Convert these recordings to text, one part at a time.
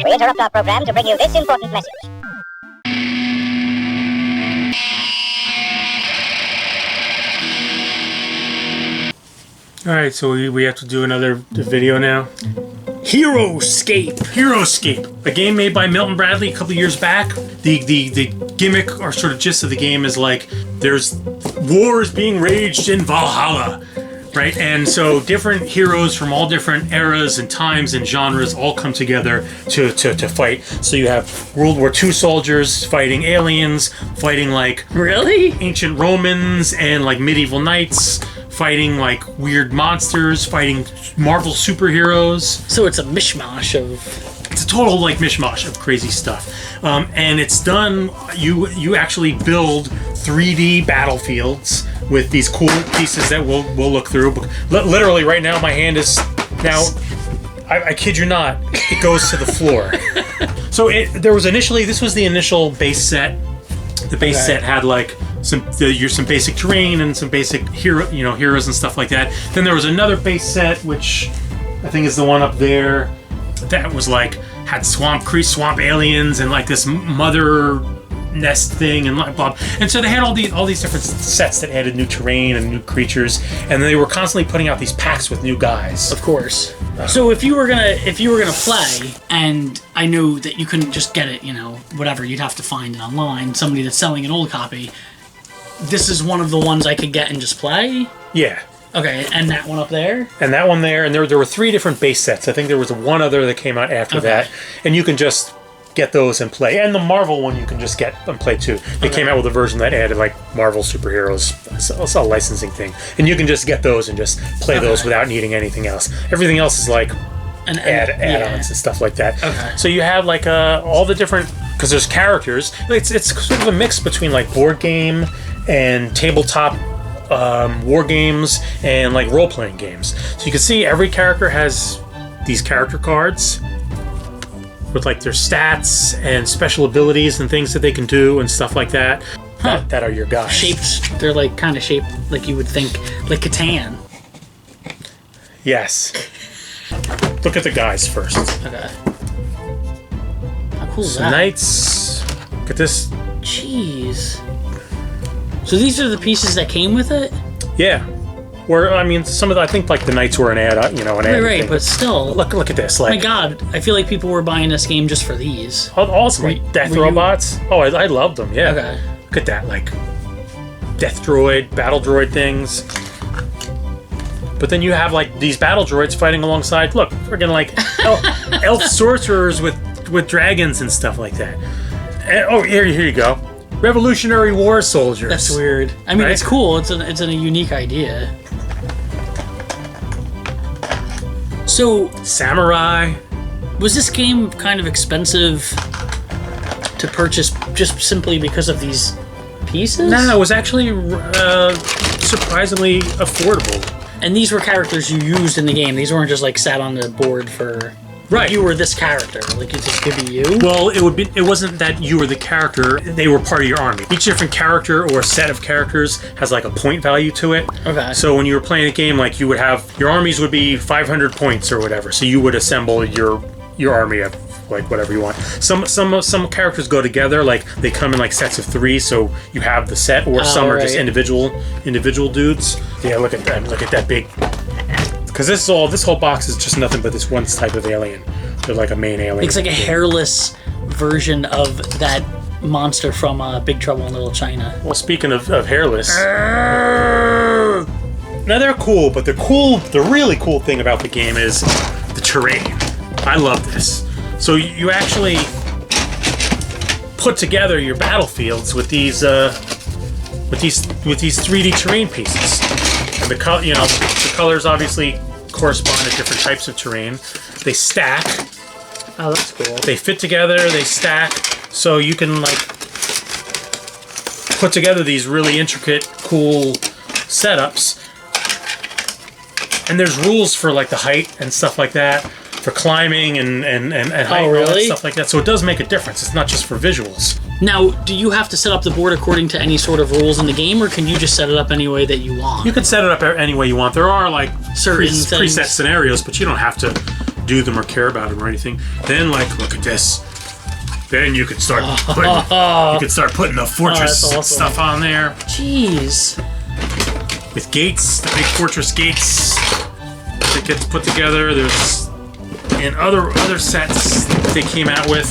We interrupt our program to bring you this important message. Alright, so we have to do another video now. Heroscape. Heroscape, a game made by Milton Bradley a couple years back. The gimmick or sort of gist of the game is like there's wars being waged in Valhalla, right? And so different heroes from all different eras and times and genres all come together to fight. So you have World War II soldiers fighting aliens, fighting like Really? ancient Romans and like medieval knights, fighting like weird monsters, fighting Marvel superheroes. So it's a mishmash of... It's a total like mishmash of crazy stuff. And it's done, you actually build 3D battlefields with these cool pieces that we'll look through. Literally right now my hand is, now, I kid you not, it goes to the floor. So this was the initial base set. The base set had like some basic terrain and some basic heroes and stuff like that. Then there was another base set, which I think is the one up there, that was like had swamp aliens and like this mother nest thing and like blah. And so they had all these different sets that added new terrain and new creatures, and they were constantly putting out these packs with new guys. Of course. So if you were gonna play, and I know that you couldn't just get it, whatever, you'd have to find it online, somebody that's selling an old copy. This is one of the ones I could get and just play? Yeah. Okay, and that one up there? And that one there, and there were 3 different base sets. I think there was one other that came out after that, and you can just get those and play. And the Marvel one you can just get and play too. They came out with a version that added like Marvel superheroes. It's a licensing thing, and you can just get those and just play those without needing anything else. Everything else is like add-ons and stuff like that. Okay. So you have like all the different, because there's characters. It's sort of a mix between like board game and tabletop war games and like role-playing games. So you can see every character has these character cards with like their stats and special abilities and things that they can do and stuff like that. That are your guys. They're like kind of shaped like you would think, like Catan. Yes. Look at the guys first. Okay. How cool is So that? knights. Look at this. Jeez. So these are the pieces that came with it? Yeah. Or I mean, I think like the knights were an add, an add. Right, but still. Look at this. Oh Like, my God, I feel like people were buying this game just for these. awesome. Like death robots. Oh, I love them. Yeah. Okay. Look at that. Like death droid, battle droid things. But then you have like these battle droids fighting alongside. Look, friggin' like elf sorcerers with dragons and stuff like that. And, here you go. Revolutionary War soldiers. That's weird. I mean, right? It's cool. It's a unique idea. So, samurai. Was this game kind of expensive to purchase just simply because of these pieces? No, it was actually surprisingly affordable. And these were characters you used in the game. These weren't just like sat on the board for. Right. You were this character. Like this could be you. Well, it wasn't that you were the character. They were part of your army. Each different character or set of characters has like a point value to it. Okay. So when you were playing the game, like you would have your armies would be 500 points or whatever. So you would assemble your army of like whatever you want. Some characters go together, like they come in like sets of 3, so you have the set, or some are just individual dudes. Yeah, look at that. Look at that big. Because this whole box is just nothing but this one type of alien. They're like a main alien. It's like a hairless version of that monster from Big Trouble in Little China. Well, speaking of hairless, now they're cool, but the really cool thing about the game is the terrain. I love this. So you actually put together your battlefields with these 3D terrain pieces. And the colors obviously correspond to different types of terrain. They stack. Oh, that's cool. They fit together, they stack, so you can like put together these really intricate, cool setups. And there's rules for like the height and stuff like that, for climbing and height and all that stuff like that. So it does make a difference. It's not just for visuals. Now, do you have to set up the board according to any sort of rules in the game, or can you just set it up any way that you want? You can set it up any way you want. There are like certain preset scenarios, but you don't have to do them or care about them or anything. Then like, look at this. Then you could start putting the fortress awesome. stuff on there. Jeez. With gates, the big fortress gates that gets put together. There's and other sets they came out with.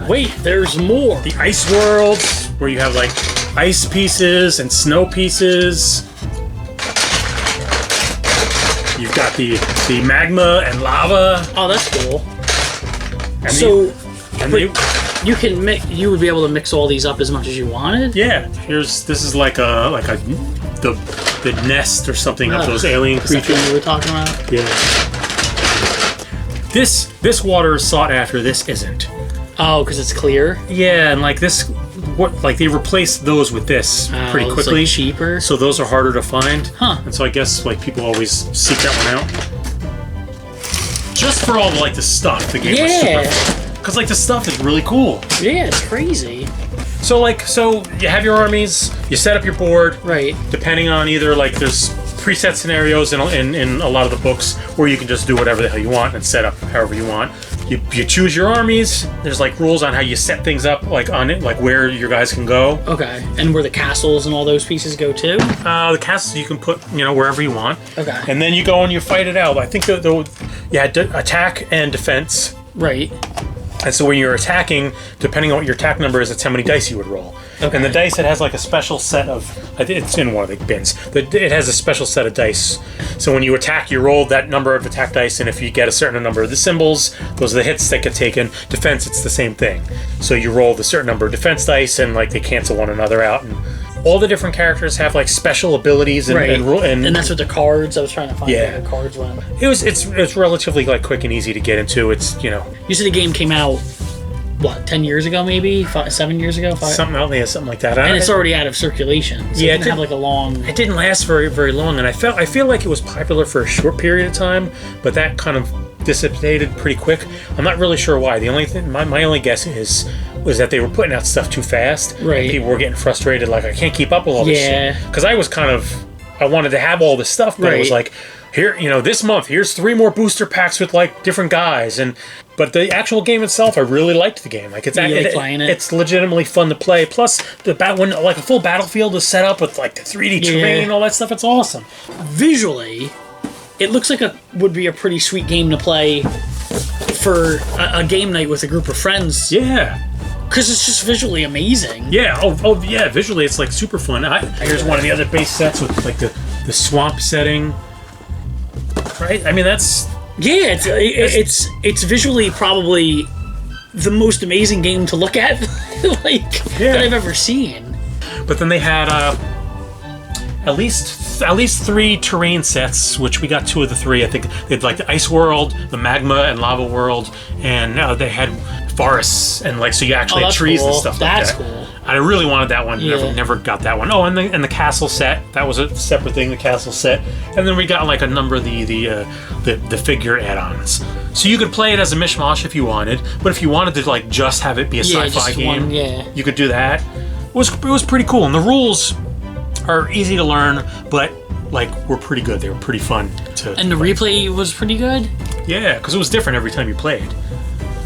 Wait, there's more. The ice worlds, where you have like ice pieces and snow pieces. You've got the magma and lava. Oh, that's cool. And so, you would be able to mix all these up as much as you wanted. Yeah, this is like the nest or something of those alien creatures you were talking about. Yeah. This water is sought after. This isn't. Oh, because it's clear. Yeah, and like this, they replaced those with this pretty quickly. It's like cheaper. So those are harder to find. Huh. And so I guess like people always seek that one out. Just for all the stuff, the game was super fun. Because like the stuff is really cool. Yeah, it's crazy. So you have your armies, you set up your board. Right. Depending on either there's preset scenarios in a lot of the books where you can just do whatever the hell you want and set up however you want. You choose your armies. There's rules on how you set things up, on it, where your guys can go. Okay. And where the castles and all those pieces go too? The castles you can put wherever you want. Okay. And then you go and you fight it out. I think you had attack and defense. Right. And so when you're attacking, depending on what your attack number is, that's how many dice you would roll. Okay. And the dice, it has a special set of... It's in one of the bins. It has a special set of dice. So when you attack, you roll that number of attack dice, and if you get a certain number of the symbols, those are the hits that get taken. Defense, it's the same thing. So you roll the certain number of defense dice, and they cancel one another out. And all the different characters have special abilities and, right. and that's what the cards. I was trying to find where the cards went. It's relatively quick and easy to get into. It's You said the game came out 10 years ago, maybe 7 years ago, something like that. And it's already out of circulation. So it didn't have a long. It didn't last very very long, and I feel like it was popular for a short period of time, but that kind of dissipated pretty quick. I'm not really sure why. The only thing, my only guess was that they were putting out stuff too fast. Right. People were getting frustrated, I can't keep up with all this shit. Because I wanted to have all this stuff, but it was here, this month, here's 3 more booster packs with different guys, but the actual game itself, I really liked the game. Playing it? It's legitimately fun to play. Plus, when a full battlefield is set up with the 3D terrain and all that stuff, it's awesome. Visually, it looks like would be a pretty sweet game to play for a game night with a group of friends. Yeah. Because it's just visually amazing. Yeah. Oh yeah. Visually, it's super fun. Here's one of the other base sets with the swamp setting. Right. I mean, that's. Yeah. It's visually probably the most amazing game to look at, that I've ever seen. But then they had at least 3 terrain sets, which we got 2 of the 3. I think they had the ice world, the magma and lava world, and they had forests and so you actually had trees and stuff like that. That's cool. I really wanted that one. Never got that one. Oh, and the castle set. That was a separate thing. The castle set, and then we got a number of the figure add-ons. So you could play it as a mishmash if you wanted, but if you wanted to just have it be a sci-fi game, you could do that. It was pretty cool, and the rules are easy to learn, but were pretty good. They were pretty fun to. And the replay was pretty good. Yeah, because it was different every time you played.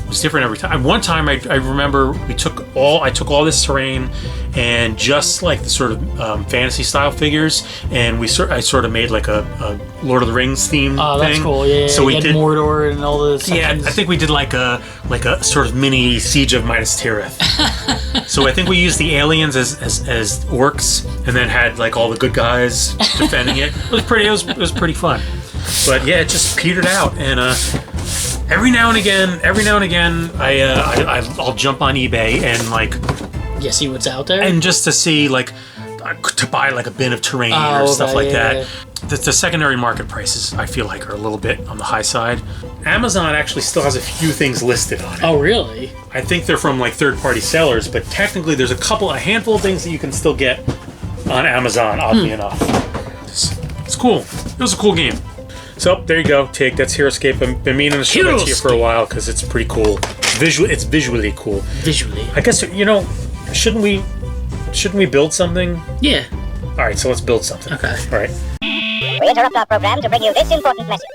It was different every time. One time I remember I took all this terrain and just the sort of fantasy style figures, and I sort of made a Lord of the Rings theme thing. Oh, that's cool. Yeah. So we did Mordor and all the sections. Yeah, I think we did a sort of mini Siege of Minas Tirith. So I think we used the aliens as orcs, and then had all the good guys defending it. It was pretty fun. But yeah, it just petered out, and every now and again, I'll jump on eBay and see what's out there, and just to see to buy a bin of terrain or stuff like that. Yeah. The secondary market prices I feel are a little bit on the high side. Amazon actually still has a few things listed on it. Oh, really? I think they're from third-party sellers, but technically there's a handful of things that you can still get on Amazon. Oddly enough, it's cool. It was a cool game. So there you go, Tig. That's Heroscape. I've been meaning to show that to you for a while because it's pretty cool. It's visually cool. Visually. I guess shouldn't we build something? Yeah. All right, so let's build something. Okay. All right. We interrupt our program to bring you this important message.